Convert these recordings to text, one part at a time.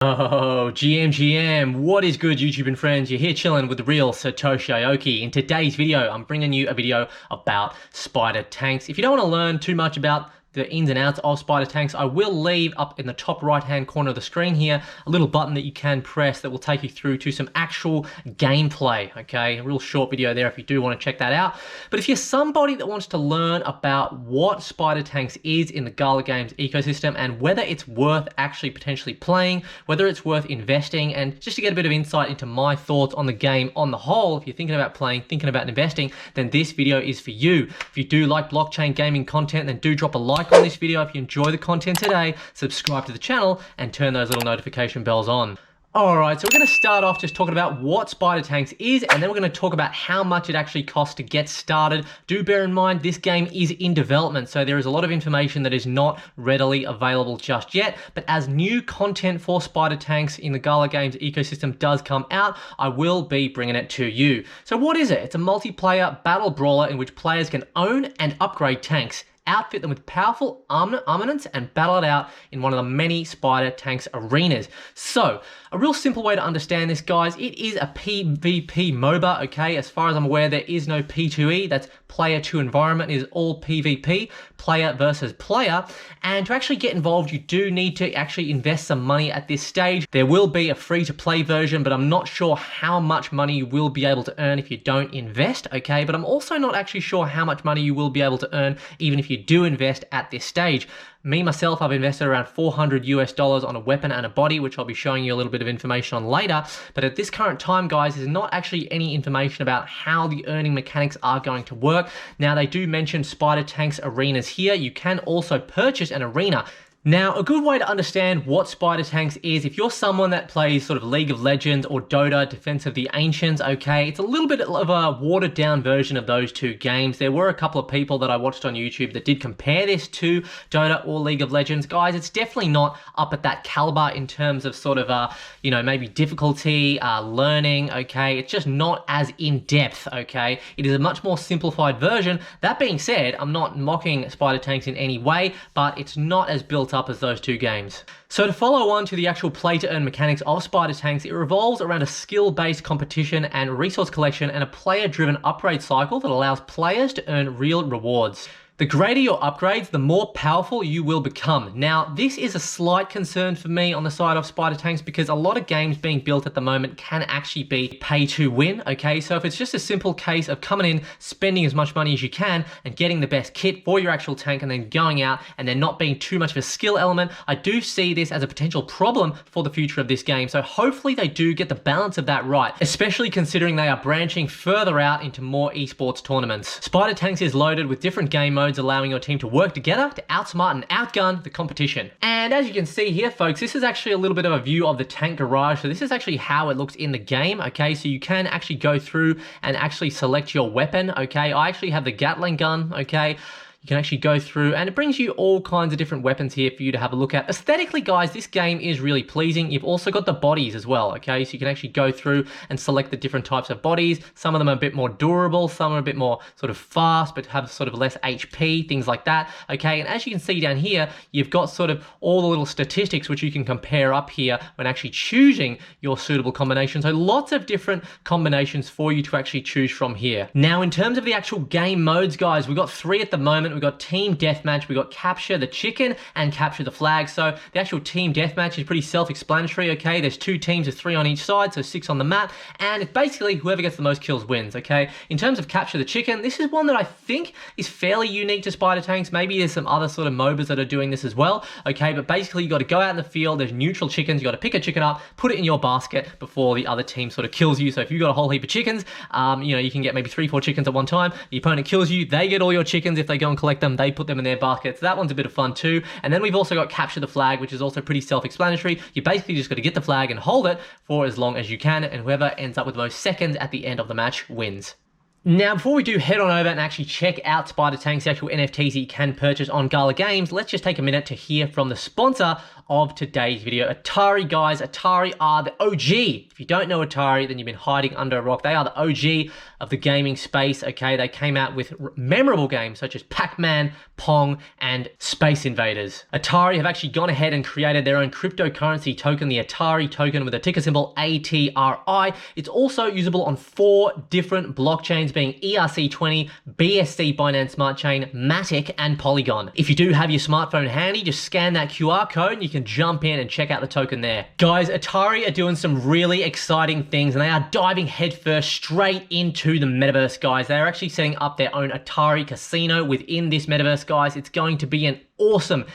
Oh, GM, what is good, YouTube and friends? You're here chilling with the real Satoshi Aoki. In today's video, I'm bringing you a video about Spidertanks. If you don't want to learn too much about the ins and outs of Spidertanks, I will leave up in the top right hand corner of the screen here a little button that you can press that will take you through to some actual gameplay. Okay, a real short video there if you do want to check that out. But if you're somebody that wants to learn about what Spidertanks is in the Gala Games ecosystem and whether it's worth actually potentially playing, whether it's worth investing, and just to get a bit of insight into my thoughts on the game on the whole, if you're thinking about playing, thinking about investing, then this video is for you. If you do like blockchain gaming content, then do drop a like on this video. If you enjoy the content today, subscribe to the channel and turn those little notification bells on. Alright, so we're going to start off just talking about what Spidertanks is, and then we're going to talk about how much it actually costs to get started. Do bear in mind, this game is in development, so there is a lot of information that is not readily available just yet, but as new content for Spidertanks in the Gala Games ecosystem does come out, I will be bringing it to you. So what is it? It's a multiplayer battle brawler in which players can own and upgrade tanks, outfit them with powerful armaments, and battle it out in one of the many Spidertanks arenas. So, a real simple way to understand this, guys, it is a PvP MOBA, okay? As far as I'm aware, there is no P2E, that's player to environment, it is all PvP, player versus player. And to actually get involved, you do need to actually invest some money at this stage. There will be a free-to-play version, but I'm not sure how much money you will be able to earn if you don't invest, okay? But I'm also not actually sure how much money you will be able to earn even if you do invest at this stage. Me, myself, I've invested around $400 US on a weapon and a body, which I'll be showing you a little bit of information on later. But at this current time, guys, there's not actually any information about how the earning mechanics are going to work. Now, they do mention Spidertanks arenas here. You can also purchase an arena. Now, a good way to understand what Spidertanks is, if you're someone that plays sort of League of Legends or Dota, Defense of the Ancients, okay, it's a little bit of a watered down version of those two games. There were a couple of people that I watched on YouTube that did compare this to Dota or League of Legends. Guys, it's definitely not up at that caliber in terms of sort of, you know, maybe difficulty, learning, okay? It's just not as in-depth, okay? It is a much more simplified version. That being said, I'm not mocking Spidertanks in any way, but it's not as built up as those two games. So to follow on to the actual play to earn mechanics of Spidertanks, it revolves around a skill-based competition and resource collection and a player-driven upgrade cycle that allows players to earn real rewards. The greater your upgrades, the more powerful you will become. Now, this is a slight concern for me on the side of Spidertanks because a lot of games being built at the moment can actually be pay to win, okay? So if it's just a simple case of coming in, spending as much money as you can and getting the best kit for your actual tank and then going out and there not being too much of a skill element, I do see this as a potential problem for the future of this game. So hopefully they do get the balance of that right, especially considering they are branching further out into more esports tournaments. Spidertanks is loaded with different game modes, allowing your team to work together to outsmart and outgun the competition. And as you can see here, folks, this is actually a little bit of a view of the tank garage. So this is actually how it looks in the game, okay? So you can actually go through and actually select your weapon, okay? I actually have the Gatling gun, okay? You can actually go through and it brings you all kinds of different weapons here for you to have a look at. Aesthetically, guys, this game is really pleasing. You've also got the bodies as well, okay? So you can actually go through and select the different types of bodies. Some of them are a bit more durable, some are a bit more sort of fast, but have sort of less HP, things like that, okay? And as you can see down here, you've got sort of all the little statistics which you can compare up here when actually choosing your suitable combination. So lots of different combinations for you to actually choose from here. Now, in terms of the actual game modes, guys, we've got 3 at the moment. We've got team deathmatch, we've got capture the chicken and capture the flag. So the actual team deathmatch is pretty self-explanatory, okay? There's 2 teams of 3 on each side, so 6 on the map, and it's basically whoever gets the most kills wins, okay? In terms of capture the chicken, this is one that I think is fairly unique to Spidertanks. Maybe there's some other sort of MOBAs that are doing this as well, okay? But basically you got to go out in the field, there's neutral chickens, you got to pick a chicken up, put it in your basket before the other team sort of kills you. So if you've got a whole heap of chickens, you know, you can get maybe 3-4 chickens at one time. The opponent kills you, they get all your chickens. If they go and collect them, they put them in their baskets. That one's a bit of fun too. And then we've also got capture the flag, which is also pretty self-explanatory. You basically just got to get the flag and hold it for as long as you can, and whoever ends up with the most seconds at the end of the match wins. Now, before we do head on over and actually check out Spidertanks, the actual NFTs that you can purchase on Gala Games, let's just take a minute to hear from the sponsor of today's video. Atari, guys. Atari are the OG. If you don't know Atari, then you've been hiding under a rock. They are the OG of the gaming space, okay? They came out with memorable games such as Pac-Man, Pong, and Space Invaders. Atari have actually gone ahead and created their own cryptocurrency token, the Atari token with a ticker symbol ATRI. It's also usable on 4 different blockchains, being ERC20, BSC Binance Smart Chain, Matic, and Polygon. If you do have your smartphone handy, just scan that QR code and you can jump in and check out the token there. Guys, Atari are doing some really exciting things and they are diving headfirst straight into the metaverse, guys. They're actually setting up their own Atari casino within this metaverse, guys. It's going to be an awesome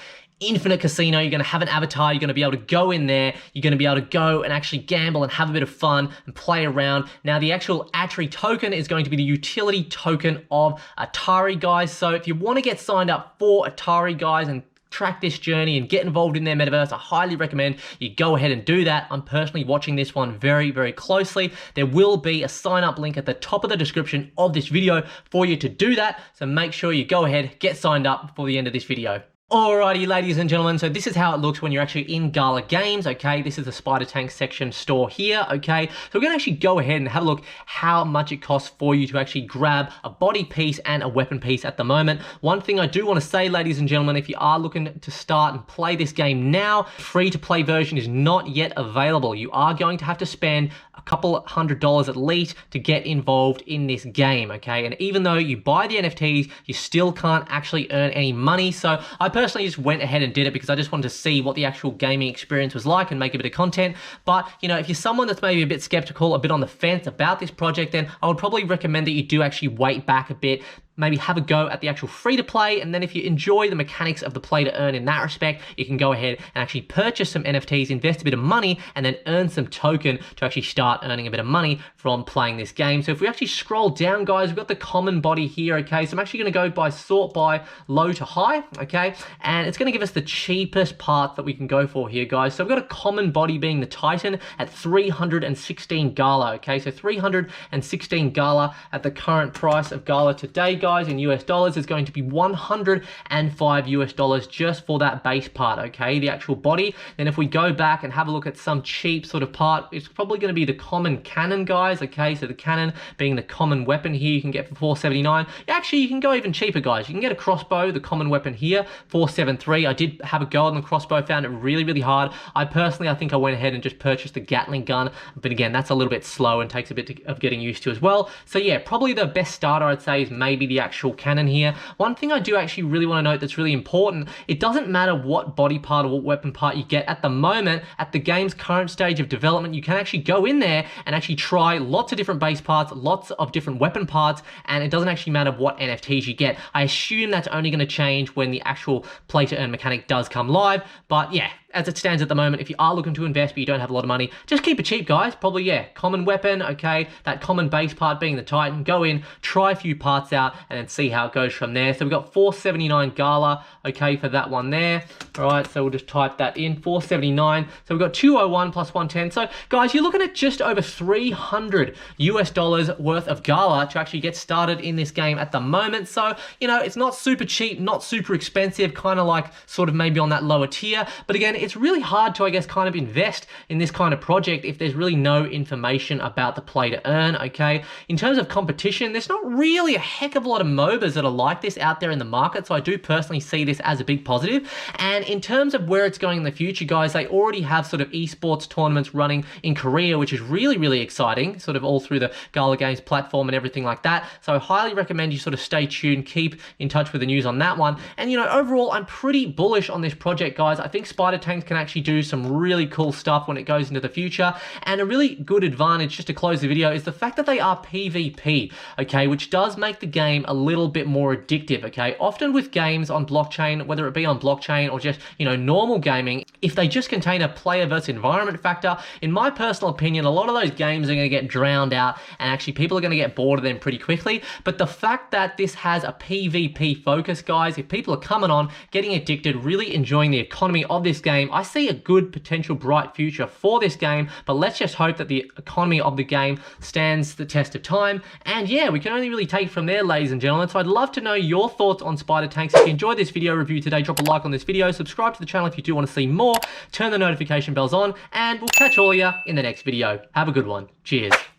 infinite casino. You're going to have an avatar. You're going to be able to go in there. You're going to be able to go and actually gamble and have a bit of fun and play around. Now, the actual Atari token is going to be the utility token of Atari, guys. So if you want to get signed up for Atari, guys, and track this journey and get involved in their metaverse, I highly recommend you go ahead and do that. I'm personally watching this one very, very closely. There will be a sign up link at the top of the description of this video for you to do that. So make sure you go ahead, get signed up before the end of this video. Alrighty, ladies and gentlemen, so this is how it looks when you're actually in Gala Games, okay? This is the Spidertanks section store here, okay? So we're going to actually go ahead and have a look how much it costs for you to actually grab a body piece and a weapon piece at the moment. One thing I do want to say, ladies and gentlemen, if you are looking to start and play this game now, free-to-play version is not yet available. You are going to have to spend a couple $100 at least to get involved in this game, okay? And even though you buy the NFTs, you still can't actually earn any money. So I personally just went ahead and did it because I just wanted to see what the actual gaming experience was like and make a bit of content. But, you know, if you're someone that's maybe a bit skeptical, a bit on the fence about this project, then I would probably recommend that you do actually wait back a bit, maybe have a go at the actual free-to-play, and then if you enjoy the mechanics of the play-to-earn in that respect, you can go ahead and actually purchase some NFTs, invest a bit of money, and then earn some token to actually start earning a bit of money from playing this game. So if we actually scroll down, guys, we've got the common body here, okay? So I'm actually going to go by sort by low to high, okay? And it's going to give us the cheapest part that we can go for here, guys. So we've got a common body being the Titan at 316 Gala, okay? So 316 Gala at the current price of Gala today, guys, in US dollars is going to be $105 US just for that base part, okay, the actual body. Then if we go back and have a look at some cheap sort of part, it's probably going to be the common cannon, guys, okay? So the cannon being the common weapon here, you can get for $479. Actually, you can go even cheaper, guys. You can get a crossbow, the common weapon here, $473. I did have a go on the crossbow, found it really, really hard. I think I went ahead and just purchased the Gatling gun, but again, that's a little bit slow and takes a bit of getting used to as well. So yeah, probably the best starter I'd say is maybe the actual cannon here. One thing I do actually really want to note that's really important, it doesn't matter what body part or what weapon part you get at the moment. At the game's current stage of development, you can actually go in there and actually try lots of different base parts, lots of different weapon parts, and it doesn't actually matter what NFTs you get. I assume that's only going to change when the actual play to earn mechanic does come live, but yeah, as it stands at the moment, if you are looking to invest but you don't have a lot of money, just keep it cheap, guys. Probably, yeah, common weapon, okay, that common base part being the Titan. Go in, try a few parts out, and then see how it goes from there. So we've got 479 Gala, okay, for that one there. All right, so we'll just type that in, 479. So we've got 201 plus 110. So, guys, you're looking at just over $300 US worth of Gala to actually get started in this game at the moment. So, you know, it's not super cheap, not super expensive, kind of like sort of maybe on that lower tier. But again, it's really hard to, I guess, kind of invest in this kind of project if there's really no information about the play to earn, okay? In terms of competition, there's not really a heck of a lot of MOBAs that are like this out there in the market, so I do personally see this as a big positive. And in terms of where it's going in the future, guys, they already have sort of esports tournaments running in Korea, which is really, really exciting, sort of all through the Gala Games platform and everything like that. So I highly recommend you sort of stay tuned, keep in touch with the news on that one. And, you know, overall, I'm pretty bullish on this project, guys. I think Spidertanks can actually do some really cool stuff when it goes into the future. And a really good advantage, just to close the video, is the fact that they are PvP, okay, which does make the game a little bit more addictive, okay? Often with games on blockchain, whether it be on blockchain or just, you know, normal gaming, if they just contain a player versus environment factor, in my personal opinion, a lot of those games are going to get drowned out and actually people are going to get bored of them pretty quickly. But the fact that this has a PvP focus, guys, if people are coming on, getting addicted, really enjoying the economy of this game, game. I see a good potential bright future for this game, but let's just hope that the economy of the game stands the test of time. And yeah, we can only really take it from there, ladies and gentlemen. So I'd love to know your thoughts on Spidertanks. If you enjoyed this video review today, drop a like on this video, subscribe to the channel if you do want to see more, turn the notification bells on, and we'll catch all of you in the next video. Have a good one. Cheers.